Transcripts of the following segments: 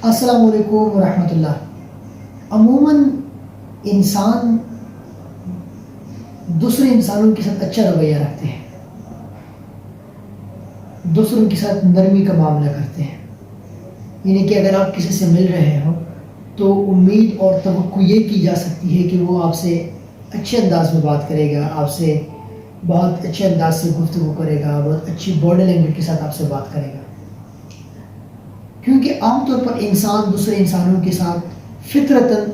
السلام علیکم ورحمۃ اللہ۔ عموماً انسان دوسرے انسانوں کے ساتھ اچھا رویہ رکھتے ہیں، دوسروں کے ساتھ نرمی کا معاملہ کرتے ہیں، یعنی کہ اگر آپ کسی سے مل رہے ہو تو امید اور توقع یہ کی جا سکتی ہے کہ وہ آپ سے اچھے انداز میں بات کرے گا، آپ سے بہت اچھے انداز سے گفتگو کرے گا، بہت اچھی باڈی لینگویج کے ساتھ آپ سے بات کرے گا، کیونکہ عام طور پر انسان دوسرے انسانوں کے ساتھ فطرتاً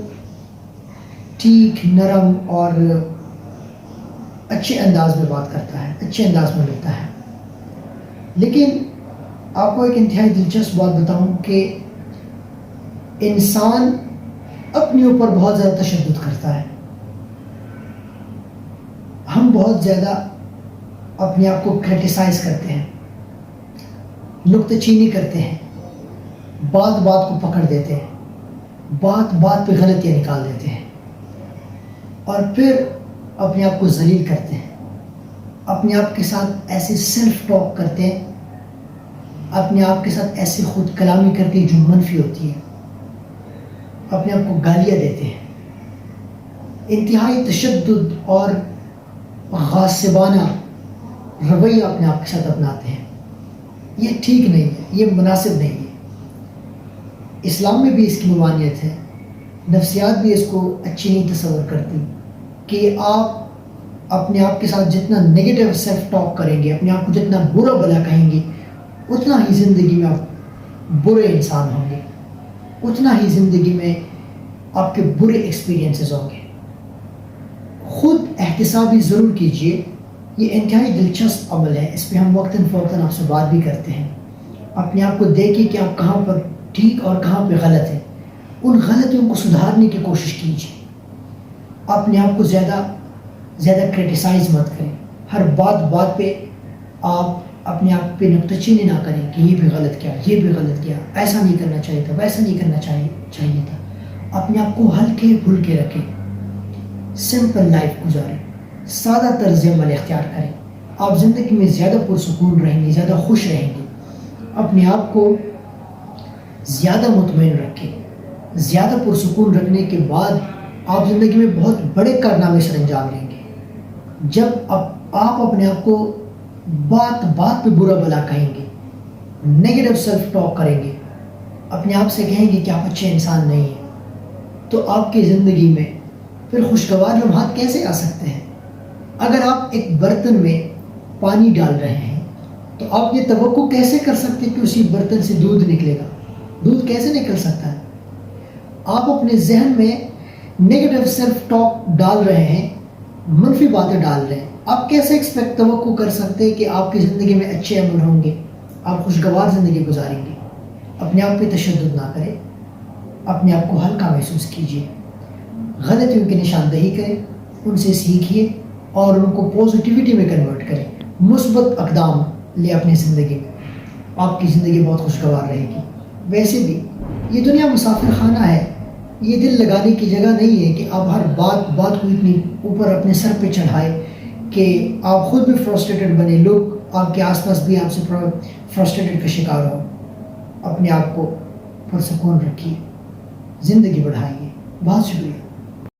ٹھیک، نرم اور اچھے انداز میں بات کرتا ہے، اچھے انداز میں ملتا ہے۔ لیکن آپ کو ایک انتہائی دلچسپ بات بتاؤں کہ انسان اپنے اوپر بہت زیادہ تشدد کرتا ہے۔ ہم بہت زیادہ اپنے آپ کو کرٹیسائز کرتے ہیں، نکتہ چینی کرتے ہیں، بات بات کو پکڑ دیتے ہیں، بات بات پہ غلطیاں نکال دیتے ہیں، اور پھر اپنے آپ کو ذلیل کرتے ہیں، اپنے آپ کے ساتھ ایسے سیلف ٹاک کرتے ہیں، اپنے آپ کے ساتھ ایسی خود کلامی کرتے ہیں جو منفی ہوتی ہے، اپنے آپ کو گالیاں دیتے ہیں، انتہائی تشدد اور غاصبانہ رویہ اپنے آپ کے ساتھ اپناتے ہیں۔ یہ ٹھیک نہیں ہے، یہ مناسب نہیں ہے۔ اسلام میں بھی اس کی ممانعت ہے، نفسیات بھی اس کو اچھی نہیں تصور کرتی کہ آپ اپنے آپ کے ساتھ جتنا نگیٹو سیلف ٹاک کریں گے، اپنے آپ کو جتنا برا بھلا کہیں گے، اتنا ہی زندگی میں آپ برے انسان ہوں گے، اتنا ہی زندگی میں آپ کے برے ایکسپیرینسز ہوں گے۔ خود احتسابی ضرور کیجئے، یہ انتہائی دلچسپ عمل ہے، اس پہ ہم وقتاً فوقتاً آپ سے بات بھی کرتے ہیں۔ اپنے آپ کو دیکھیے کہ آپ کہاں پر ٹھیک اور کہاں پہ غلط ہے، ان غلطیوں کو سدھارنے کی کوشش کیجیے۔ اپنے آپ کو زیادہ کرٹیسائز مت کریں، ہر بات پہ آپ اپنے آپ پہ نکتہ چینی نہ کریں کہ یہ بھی غلط کیا، یہ بھی غلط کیا، ایسا نہیں کرنا چاہیے تھا، ویسا نہیں کرنا چاہیے تھا۔ اپنے آپ کو ہلکے پھلکے رکھیں، سمپل لائف گزاریں، سادہ طرز عمل اختیار کریں، آپ زندگی میں زیادہ پرسکون رہیں گے، زیادہ خوش رہیں گے۔ اپنے آپ کو زیادہ مطمئن رکھیں، زیادہ پرسکون رکھنے کے بعد آپ زندگی میں بہت بڑے کارنامے سر انجام لیں گے۔ جب آپ اپنے آپ کو بات پہ برا بھلا کہیں گے، نیگیٹو سیلف ٹاک کریں گے، اپنے آپ سے کہیں گے کہ آپ اچھے انسان نہیں ہیں، تو آپ کی زندگی میں پھر خوشگوار لمحات کیسے آ سکتے ہیں؟ اگر آپ ایک برتن میں پانی ڈال رہے ہیں تو آپ یہ توقع کیسے کر سکتے کہ اسی برتن سے دودھ نکلے گا؟ دودھ کیسے نکل سکتا ہے؟ آپ اپنے ذہن میں نیگیٹو سیلف ٹاک ڈال رہے ہیں، منفی باتیں ڈال رہے ہیں، آپ کیسے توقع کر سکتے ہیں کہ آپ کی زندگی میں اچھے عمل ہوں گے، آپ خوشگوار زندگی گزاریں گے؟ اپنے آپ پہ تشدد نہ کریں، اپنے آپ کو ہلکا محسوس کیجیے، غلطیوں کی نشاندہی کریں، ان سے سیکھیے اور ان کو پازیٹیوٹی میں کنورٹ کریں، مثبت اقدام لے اپنی زندگی میں، آپ کی زندگی بہت خوشگوار رہے گی۔ ویسے بھی یہ دنیا مسافر خانہ ہے، یہ دل لگانے کی جگہ نہیں ہے کہ آپ ہر بات کو اتنی اوپر اپنے سر پہ چڑھائے کہ آپ خود بھی فرسٹریٹڈ بنے، لوگ آپ کے آس پاس بھی آپ سے فرسٹریٹڈ کا شکار ہو۔ اپنے آپ کو پرسکون رکھیے، زندگی بڑھائیے۔ بہت شکریہ۔